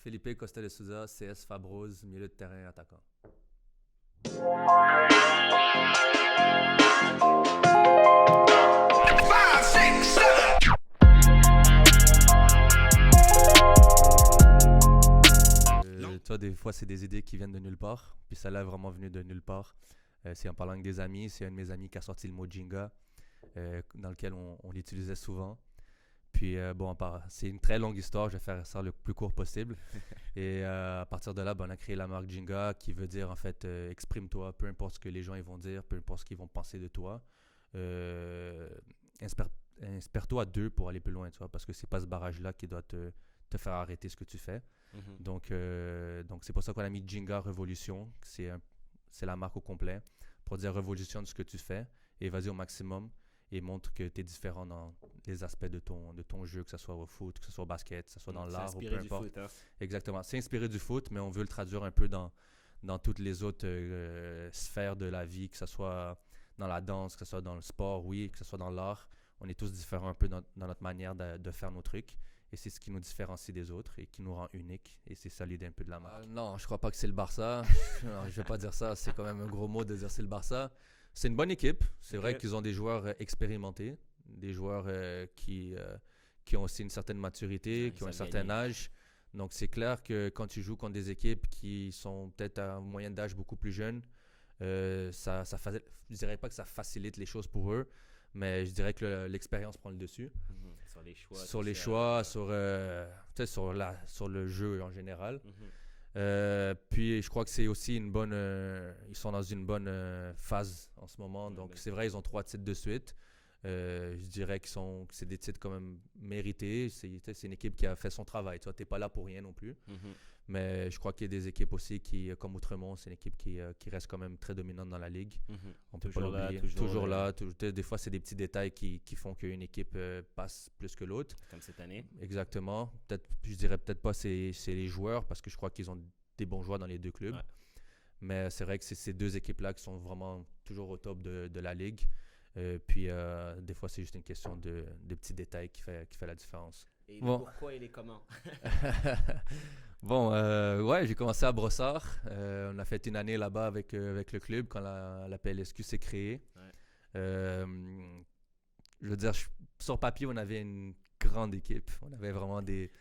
Felipe Costa de Souza, CS Fabroz, milieu de terrain attaquant. Toi, des fois, c'est des idées qui viennent de nulle part. Puis ça là est vraiment venu de nulle part. C'est en parlant avec des amis. C'est un de mes amis qui a sorti le mot Jenga, dans lequel on l'utilisait souvent. Puis c'est une très longue histoire. Je vais faire ça le plus court possible. Et à partir de là, on a créé la marque Jenga, qui veut dire en fait exprime-toi, peu importe ce que les gens ils vont dire, peu importe ce qu'ils vont penser de toi. Inspire-toi à deux pour aller plus loin, tu vois, parce que c'est pas ce barrage-là qui doit te faire arrêter ce que tu fais. Mm-hmm. Donc c'est pour ça qu'on a mis Jenga Révolution. C'est la marque au complet pour dire révolutionne ce que tu fais et vas-y au maximum et montre que tu es différent dans les aspects de ton jeu, que ce soit au foot, que ce soit au basket, que ce soit dans l'art ou peu importe. Foot, hein. Exactement. C'est inspiré du foot, mais on veut le traduire un peu dans toutes les autres sphères de la vie, que ce soit dans la danse, que ce soit dans le sport, oui, que ce soit dans l'art. On est tous différents un peu dans notre manière de faire nos trucs. Et c'est ce qui nous différencie des autres et qui nous rend uniques. Et c'est ça l'idée un peu de la marque. Non, je crois pas que c'est le Barça. Non, je vais pas dire ça. C'est quand même un gros mot de dire c'est le Barça. C'est une bonne équipe. C'est vrai qu'ils ont des joueurs expérimentés. Des joueurs qui ont aussi une certaine maturité, qui ont un certain âge. Donc c'est clair que quand tu joues contre des équipes qui sont peut-être à une moyenne d'âge beaucoup plus jeune, je dirais pas que ça facilite les choses pour eux. Mais je dirais que l'expérience prend le dessus. Sur les choix, sur le jeu en général. Puis je crois que c'est aussi une bonne... ils sont dans une bonne phase en ce moment. Donc c'est vrai, ils ont 3 titres de suite. Je dirais que c'est des titres quand même mérités. C'est une équipe qui a fait son travail. Tu n'es pas là pour rien non plus. Mais je crois qu'il y a des équipes aussi comme Outremont, c'est une équipe qui reste quand même très dominante dans la ligue. On peut pas l'oublier. Toujours là. Des fois, c'est des petits détails qui font qu'une équipe passe plus que l'autre. Comme cette année. Exactement. Je dirais peut-être pas c'est les joueurs, parce que je crois qu'ils ont des bons joueurs dans les deux clubs. Ouais. Mais c'est vrai que c'est ces deux équipes-là qui sont vraiment toujours au top de la ligue. Puis des fois, c'est juste une question de petits détails qui fait la différence. Et pourquoi et les comment? Bon, j'ai commencé à Brossard. On a fait une année là-bas avec le club quand la PLSQ s'est créée. Ouais. Je veux dire, sur papier, on avait une grande équipe. On avait vraiment des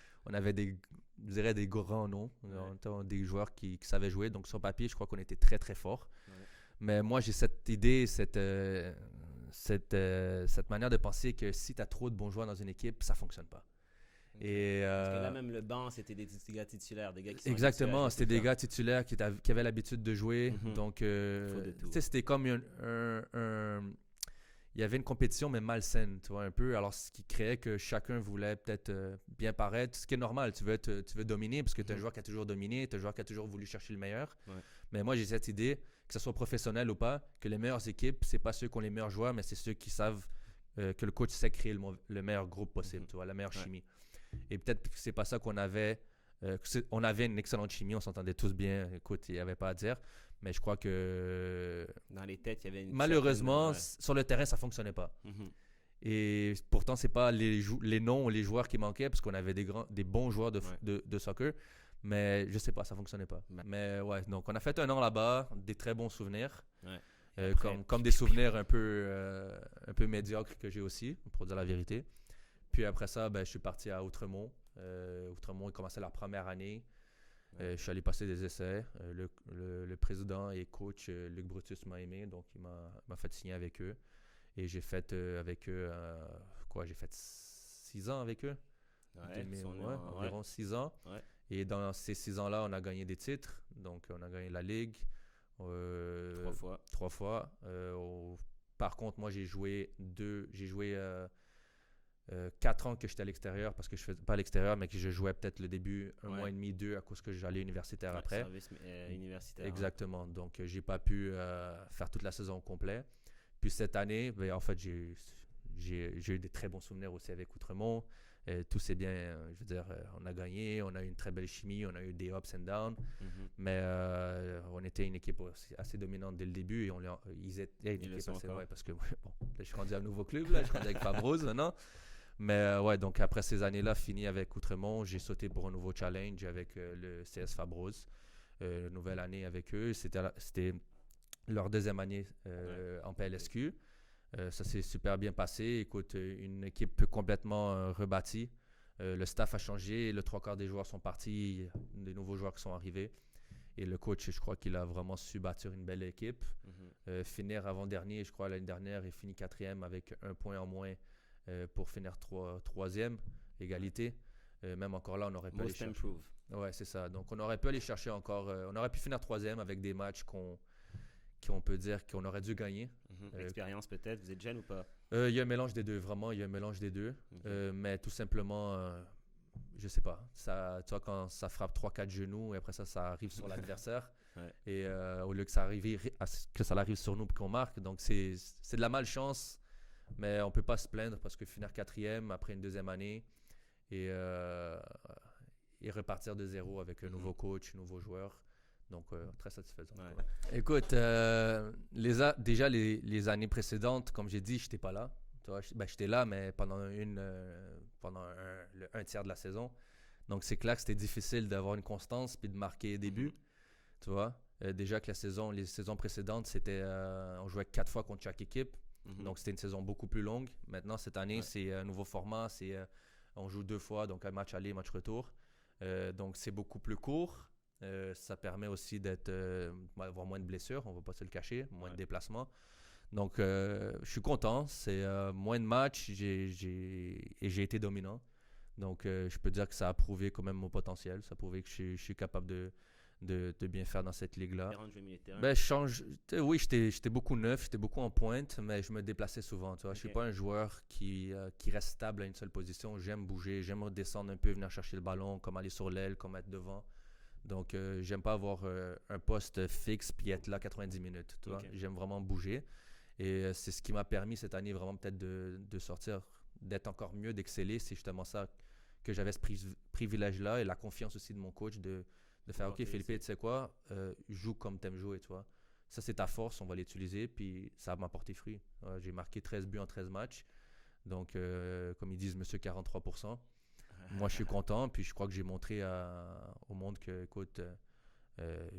grands noms, des joueurs qui savaient jouer. Donc sur papier, je crois qu'on était très très fort. Ouais. Mais moi, j'ai cette idée, cette manière de penser que si tu as trop de bons joueurs dans une équipe, ça fonctionne pas. Et parce que là même le banc, c'était des gars titulaires, des gars qui sont exactement, c'était des gars titulaires qui avaient l'habitude de jouer. Donc c'était comme il y avait une compétition mais malsaine, tu vois, un peu. Alors ce qui créait que chacun voulait peut-être bien paraître, ce qui est normal. Tu veux dominer parce que tu es un joueur qui a toujours dominé, tu es un joueur qui a toujours voulu chercher le meilleur. Ouais. Mais moi j'ai cette idée, que ce soit professionnel ou pas, que les meilleures équipes, c'est pas ceux qui ont les meilleurs joueurs, mais c'est ceux qui savent que le coach sait créer le meilleur groupe possible, tu vois, la meilleure chimie. Et peut-être que c'est pas ça qu'on avait. On avait une excellente chimie, on s'entendait tous bien. Écoute, il n'y avait pas à dire. Mais je crois que dans les têtes, il y avait malheureusement, sur le terrain, ça ne fonctionnait pas. Et pourtant, c'est pas les noms ou les joueurs qui manquaient, parce qu'on avait des bons joueurs de soccer. Mais je sais pas, ça ne fonctionnait pas. Mais ouais, donc on a fait un an là-bas, des très bons souvenirs. Ouais. Comme des souvenirs un peu médiocres que j'ai aussi, pour dire la vérité. Puis après ça, je suis parti à Outremont. Outremont, ils commençaient leur première année. Je suis allé passer des essais. Le président et coach Luc Brutus m'a aimé, donc il m'a fait signer avec eux. Et j'ai fait avec eux, j'ai fait 6 ans avec eux. Environ 6 ans. Ouais. Et dans ces 6 ans-là, on a gagné des titres. Donc on a gagné la Ligue. 3 fois. Par contre, moi, j'ai joué 4 ans que j'étais à l'extérieur, parce que je faisais pas à l'extérieur, mais que je jouais peut-être le début, un mois et demi, 2, à cause que j'allais universitaire après. Service universitaire. Exactement. Ouais. Donc, j'ai pas pu faire toute la saison au complet. Puis cette année, en fait, j'ai eu des très bons souvenirs aussi avec Outremont. Tout s'est bien, je veux dire, on a gagné, on a eu une très belle chimie, on a eu des ups and downs, mais on était une équipe assez dominante dès le début et ils étaient une équipe assez, parce que bon, là, je suis rendu à un nouveau club, là, je suis rendu avec Fabroz maintenant, Mais ouais, donc après ces années-là, fini avec Outremont, j'ai sauté pour un nouveau challenge avec le CS Fabrose. Nouvelle année avec eux. C'était leur deuxième année en PLSQ. Ça s'est super bien passé. Écoute, une équipe complètement rebâtie. Le staff a changé. Le trois quarts des joueurs sont partis. Des nouveaux joueurs qui sont arrivés. Et le coach, je crois qu'il a vraiment su bâtir une belle équipe. Finir avant-dernier, je crois, l'année dernière, il finit quatrième avec un point en moins pour finir troisième, égalité. Même encore là, on aurait pu aller chercher. Improve. Ouais, c'est ça. Donc, on aurait pu aller chercher encore. On aurait pu finir troisième avec des matchs qu'on peut dire qu'on aurait dû gagner. Expérience peut-être, vous êtes jeune ou pas? Il y a un mélange des deux, vraiment, il y a un mélange des deux. Mais tout simplement, je sais pas. Ça, tu vois, quand ça frappe 3-4 genoux et après ça arrive sur l'adversaire. Ouais. Et au lieu que ça arrive sur nous et qu'on marque. Donc, c'est de la malchance, mais on peut pas se plaindre parce que finir quatrième après une deuxième année et repartir de zéro avec un nouveau coach, un nouveau joueur. Donc, très satisfaisant. Ouais. Écoute, déjà les années précédentes, comme j'ai dit, je n'étais pas là. J'étais là, mais pendant un tiers de la saison. Donc, c'est clair que c'était difficile d'avoir une constance puis de marquer des buts. Tu vois, déjà que les saisons précédentes, on jouait 4 fois contre chaque équipe. Donc, c'était une saison beaucoup plus longue. Maintenant, cette année, c'est un nouveau format. On joue 2 fois, donc un match aller, match retour. Donc, c'est beaucoup plus court. Ça permet aussi d'avoir moins de blessures, on ne va pas se le cacher, moins de déplacements. Donc, je suis content. C'est moins de matchs et j'ai été dominant. Donc, je peux dire que ça a prouvé quand même mon potentiel. Ça a prouvé que je suis capable de bien faire dans cette ligue-là. Oui, j'étais beaucoup neuf, j'étais beaucoup en pointe, mais je me déplaçais souvent. Tu vois. Je ne suis pas un joueur qui reste stable à une seule position. J'aime bouger, j'aime redescendre un peu, venir chercher le ballon, comme aller sur l'aile, comme être devant. Donc, j'aime pas avoir un poste fixe puis être là 90 minutes. Tu vois? J'aime vraiment bouger. Et c'est ce qui m'a permis cette année vraiment peut-être de sortir, d'être encore mieux, d'exceller. C'est justement ça que j'avais ce privilège-là et la confiance aussi de mon coach de faire « Ok, Philippe, tu sais quoi? Joue comme tu aimes jouer. » Tu vois? Ça, c'est ta force, on va l'utiliser. Puis ça m'a porté fruit. J'ai marqué 13 buts en 13 matchs. Donc, comme ils disent, monsieur 43%. Moi, je suis content, puis je crois que j'ai montré au monde que, écoute,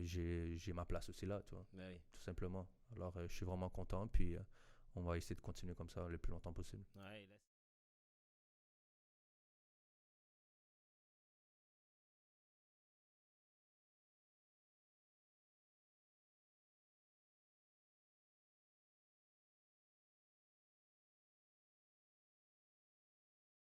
j'ai ma place aussi là, tu vois, tout simplement. Alors, je suis vraiment content, puis on va essayer de continuer comme ça le plus longtemps possible.